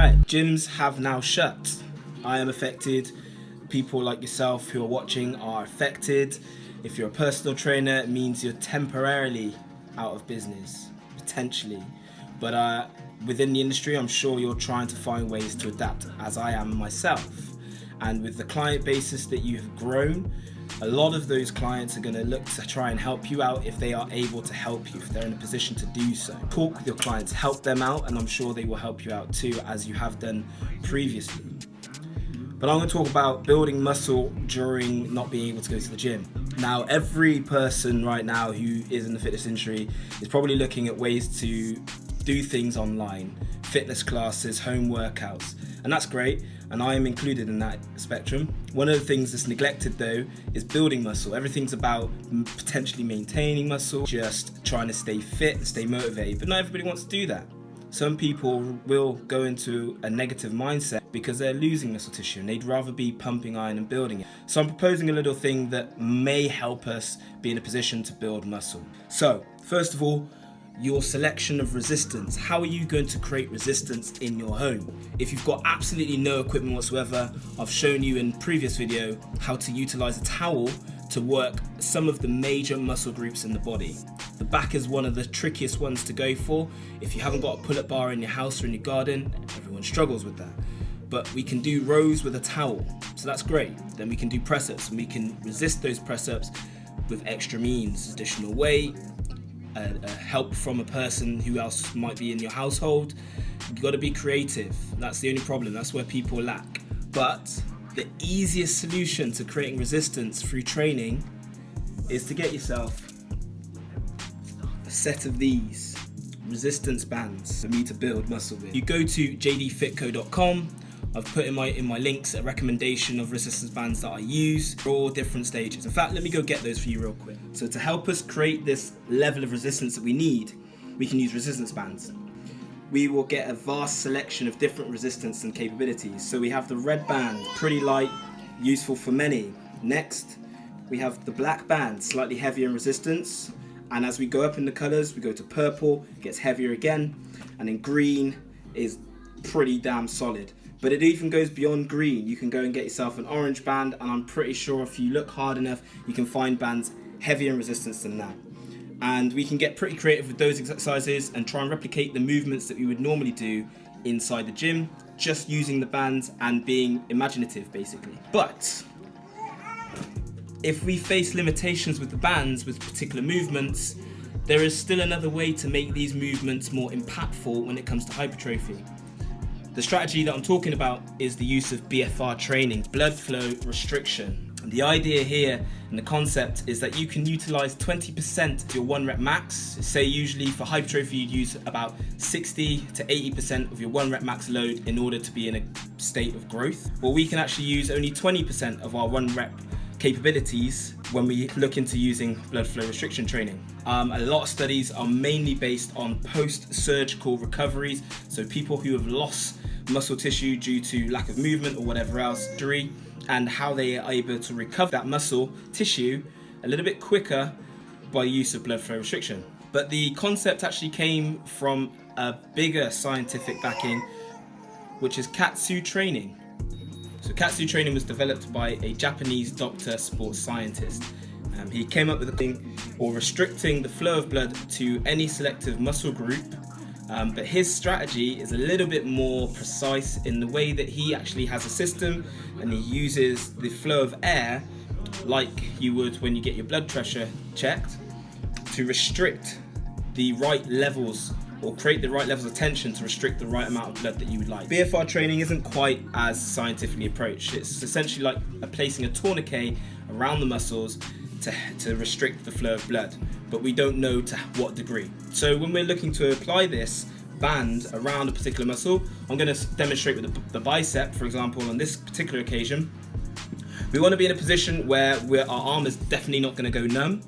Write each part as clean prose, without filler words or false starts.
Right, gyms have now shut. I am affected. People like yourself who are watching are affected. If you're a personal trainer, it means you're temporarily out of business, potentially. But within the industry, I'm sure you're trying to find ways to adapt, as I am myself. And with the client basis that you have grown, a lot of those clients are going to look to try and help you out if they are able to help you, if they're in a position to do so. Talk with your clients, help them out, and I'm sure they will help you out too, as you have done previously. But I'm going to talk about building muscle during not being able to go to the gym. Now, every person right now who is in the fitness industry is probably looking at ways to do things online, fitness classes, home workouts, and that's great, and I am included in that spectrum. One of the things that's neglected though is building muscle. Everything's about potentially maintaining muscle, just trying to stay fit and stay motivated, but not everybody wants to do that. Some people will go into a negative mindset because they're losing muscle tissue and they'd rather be pumping iron and building it. So I'm proposing a little thing that may help us be in a position to build muscle. So first of all, your selection of resistance. How are you going to create resistance in your home? If you've got absolutely no equipment whatsoever, I've shown you in previous video how to utilize a towel to work some of the major muscle groups in the body. The back is one of the trickiest ones to go for. If you haven't got a pull-up bar in your house or in your garden, everyone struggles with that. But we can do rows with a towel, so that's great. Then we can do press-ups, and we can resist those press-ups with extra means, additional weight, help from a person who else might be in your household. You've got to be creative. That's the only problem. That's where people lack. But the easiest solution to creating resistance through training is to get yourself a set of these resistance bands for me to build muscle with. You go to jdfitco.com. I've put in my links a recommendation of resistance bands that I use for all different stages. In fact, let me go get those for you real quick. So to help us create this level of resistance that we need, we can use resistance bands. We will get a vast selection of different resistance and capabilities. So we have the red band, pretty light, useful for many. Next, we have the black band, slightly heavier in resistance. And as we go up in the colors, we go to purple, it gets heavier again. And then green is pretty damn solid. But it even goes beyond green. You can go and get yourself an orange band, and I'm pretty sure if you look hard enough, you can find bands heavier in resistance than that. And we can get pretty creative with those exercises and try and replicate the movements that we would normally do inside the gym, just using the bands and being imaginative, basically. But if we face limitations with the bands, with particular movements, there is still another way to make these movements more impactful when it comes to hypertrophy. The strategy that I'm talking about is the use of BFR training, blood flow restriction. And the idea here and the concept is that you can utilize 20% of your 1 rep max. Say usually for hypertrophy you'd use about 60 to 80% of your 1 rep max load in order to be in a state of growth. Well, we can actually use only 20% of our 1 rep capabilities when we look into using blood flow restriction training. A lot of studies are mainly based on post-surgical recoveries, so people who have lost muscle tissue due to lack of movement or whatever else, injury, and how they are able to recover that muscle tissue a little bit quicker by use of blood flow restriction. But the concept actually came from a bigger scientific backing, which is Katsu training. So Katsu training was developed by a Japanese doctor, sports scientist. He came up with a thing for restricting the flow of blood to any selective muscle group, but his strategy is a little bit more precise in the way that he actually has a system and he uses the flow of air like you would when you get your blood pressure checked to restrict the right levels or create the right levels of tension to restrict the right amount of blood that you would like. BFR training isn't quite as scientifically approached. It's essentially like placing a tourniquet around the muscles to restrict the flow of blood, but we don't know to what degree. So when we're looking to apply this band around a particular muscle, I'm going to demonstrate with the bicep, for example, on this particular occasion. We want to be in a position where our arm is definitely not going to go numb,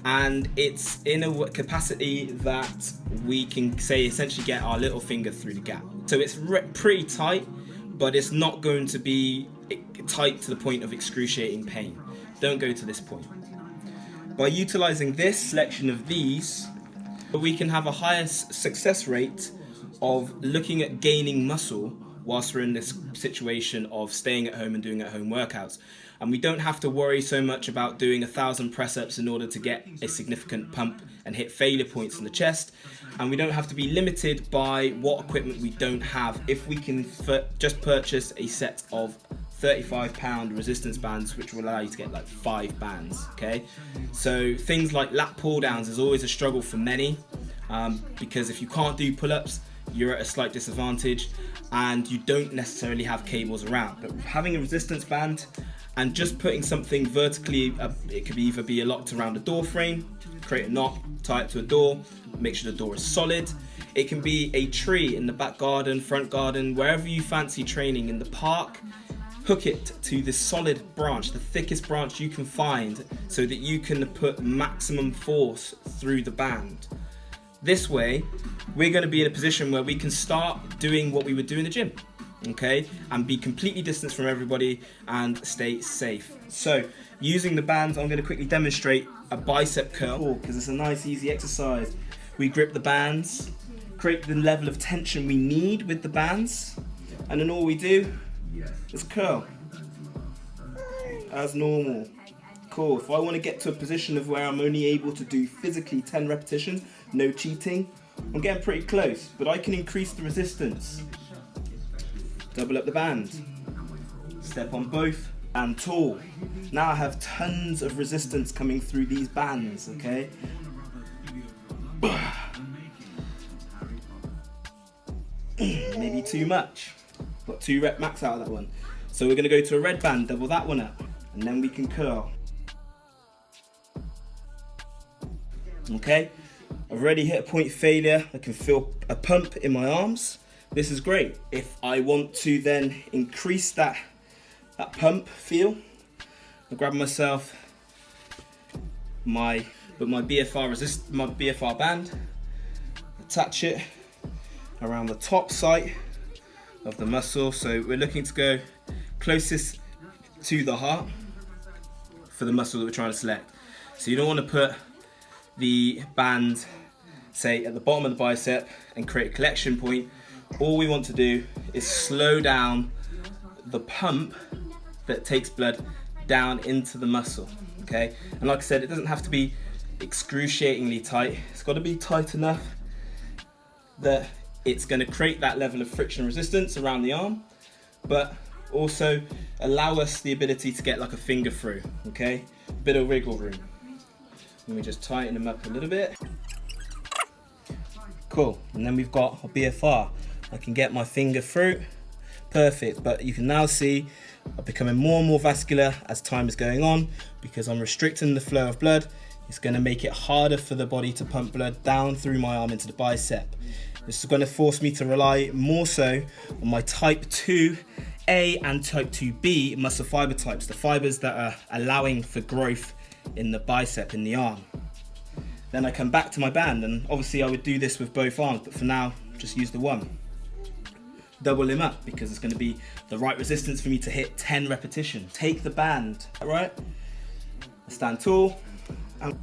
and it's in a capacity that we can say essentially get our little finger through the gap. So it's pretty tight, but it's not going to be tight to the point of excruciating pain. Don't go to this point. By utilizing this selection of these, we can have a higher success rate of looking at gaining muscle whilst we're in this situation of staying at home and doing at-home workouts. And we don't have to worry so much about doing 1,000 press-ups in order to get a significant pump and hit failure points in the chest. And we don't have to be limited by what equipment we don't have if we can just purchase a set of £35 resistance bands, which will allow you to get like 5 bands, okay? So things like lat pull downs is always a struggle for many, because if you can't do pull-ups, you're at a slight disadvantage and you don't necessarily have cables around. But having a resistance band and just putting something vertically, it could either be locked around a door frame, create a knot, tie it to a door, make sure the door is solid. It can be a tree in the back garden, front garden, wherever you fancy training in the park. Hook it to the solid branch, the thickest branch you can find, so that you can put maximum force through the band. This way, we're going to be in a position where we can start doing what we would do in the gym, okay, and be completely distanced from everybody and stay safe. So, using the bands, I'm going to quickly demonstrate a bicep curl, because it's a nice, easy exercise. We grip the bands, create the level of tension we need with the bands, and then all we do is curl as normal. Cool. If I want to get to a position of where I'm only able to do physically 10 repetitions, no cheating, I'm getting pretty close, but I can increase the resistance. Double up the band, step on both, and tall. Now I have tons of resistance coming through these bands, okay? Maybe too much. Got 2 rep max out of that one. So we're going to go to a red band, double that one up, and then we can curl. Okay, I've already hit a point failure. I can feel a pump in my arms. This is great. If I want to then increase that pump feel, I grab myself my BFR band, attach it around the top side of the muscle. So we're looking to go closest to the heart for the muscle that we're trying to select. So you don't want to put the band, say, at the bottom of the bicep and create a collection point. All we want to do is slow down the pump that takes blood down into the muscle, okay? And like I said, it doesn't have to be excruciatingly tight. It's got to be tight enough that it's going to create that level of friction resistance around the arm, but also allow us the ability to get like a finger through, okay? Bit of wiggle room. Let me just tighten them up a little bit. Cool, and then we've got a BFR. I can get my finger through, perfect. But you can now see I'm becoming more and more vascular as time is going on, because I'm restricting the flow of blood. It's going to make it harder for the body to pump blood down through my arm into the bicep. This is going to force me to rely more so on my type 2A and type 2B muscle fiber types, the fibers that are allowing for growth in the bicep, in the arm. Then I come back to my band, and obviously I would do this with both arms, but for now, just use the one. Double him up, because it's going to be the right resistance for me to hit 10 repetitions. Take the band, right? Stand tall. And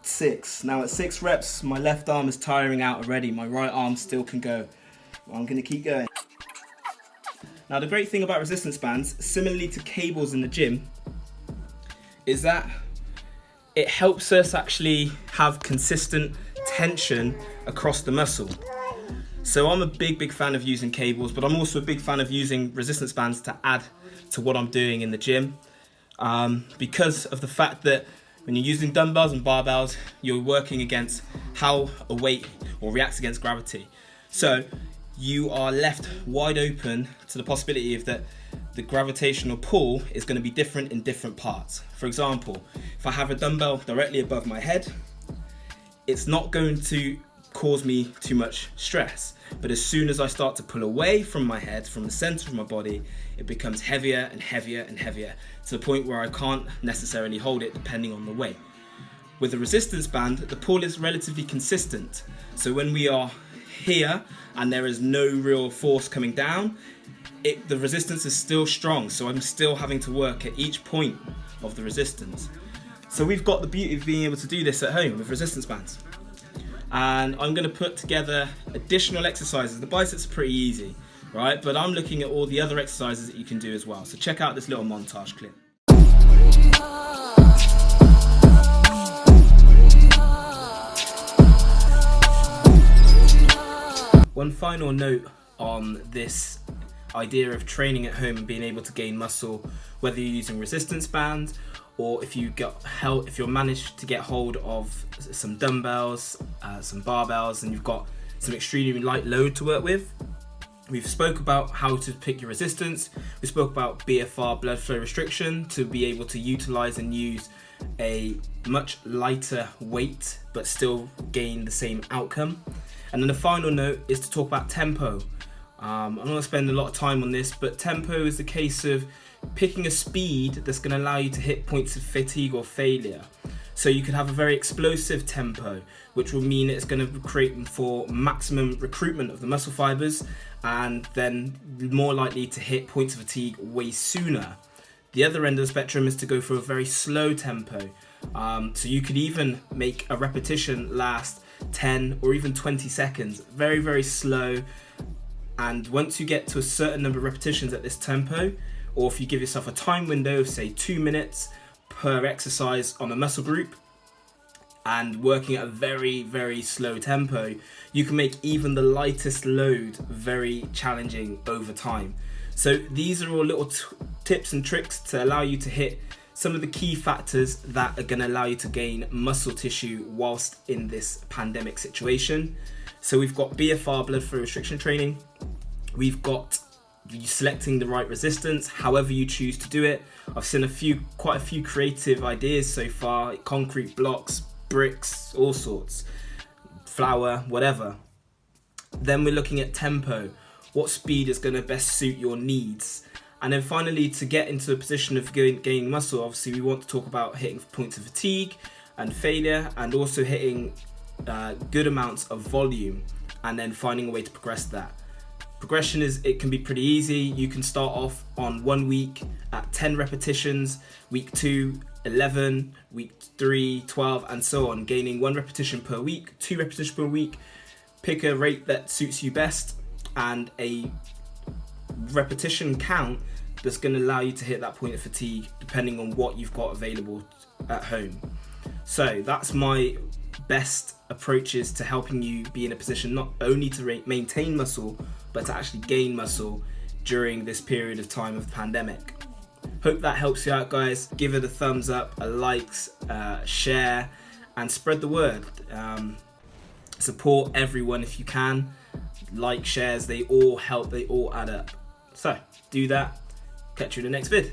6. Now at 6 reps, my left arm is tiring out already. My right arm still can go. I'm going to keep going. Now the great thing about resistance bands, similarly to cables in the gym, is that it helps us actually have consistent tension across the muscle. So I'm a big fan of using cables, but I'm also a big fan of using resistance bands to add to what I'm doing in the gym, because of the fact that when you're using dumbbells and barbells, you're working against how a weight or reacts against gravity. So you are left wide open to the possibility of that the gravitational pull is going to be different in different parts. For example, if I have a dumbbell directly above my head, it's not going to cause me too much stress. But as soon as I start to pull away from my head, from the center of my body, it becomes heavier and heavier and heavier, to the point where I can't necessarily hold it depending on the weight. With a resistance band, the pull is relatively consistent. So when we are here and there is no real force coming down, the resistance is still strong, so I'm still having to work at each point of the resistance. So we've got the beauty of being able to do this at home with resistance bands. and I'm going to put together additional exercises. The biceps are pretty easy, right? But I'm looking at all the other exercises that you can do as well. So check out this little montage clip. One final note on this idea of training at home and being able to gain muscle, whether you're using resistance bands or if you're managed to get hold of some dumbbells, some barbells, and you've got some extremely light load to work with. We've spoke about how to pick your resistance. We spoke about BFR, blood flow restriction, to be able to utilize and use a much lighter weight but still gain the same outcome. And then the final note is to talk about tempo. I'm not going to spend a lot of time on this, but tempo is the case of picking a speed that's going to allow you to hit points of fatigue or failure. So you could have a very explosive tempo, which will mean it's going to create for maximum recruitment of the muscle fibers and then more likely to hit points of fatigue way sooner. The other end of the spectrum is to go for a very slow tempo. So you could even make a repetition last 10 or even 20 seconds, very, very slow. And once you get to a certain number of repetitions at this tempo, or if you give yourself a time window of say 2 minutes per exercise on a muscle group and working at a very, very slow tempo, you can make even the lightest load very challenging over time. So these are all little tips and tricks to allow you to hit some of the key factors that are going to allow you to gain muscle tissue whilst in this pandemic situation. So we've got BFR, blood flow restriction training. We've got you selecting the right resistance, however you choose to do it. I've seen quite a few creative ideas so far: concrete blocks, bricks, all sorts, flour, whatever. Then we're looking at tempo. What speed is going to best suit your needs? And then finally, to get into a position of gaining muscle, obviously we want to talk about hitting points of fatigue and failure, and also hitting good amounts of volume, and then finding a way to progress that. Progression it can be pretty easy. You can start off on 1 week at 10 repetitions, week 2, 11, week 3, 12, and so on, gaining 1 repetition per week, 2 repetitions per week. Pick a rate that suits you best and a repetition count that's going to allow you to hit that point of fatigue depending on what you've got available at home. So that's my best approaches to helping you be in a position not only to maintain muscle but to actually gain muscle during this period of time of the pandemic. Hope that helps you out, guys. Give it a thumbs up, a likes, share, and spread the word. Support everyone if you can. Like, shares, they all help, they all add up. So do that. Catch you in the next vid.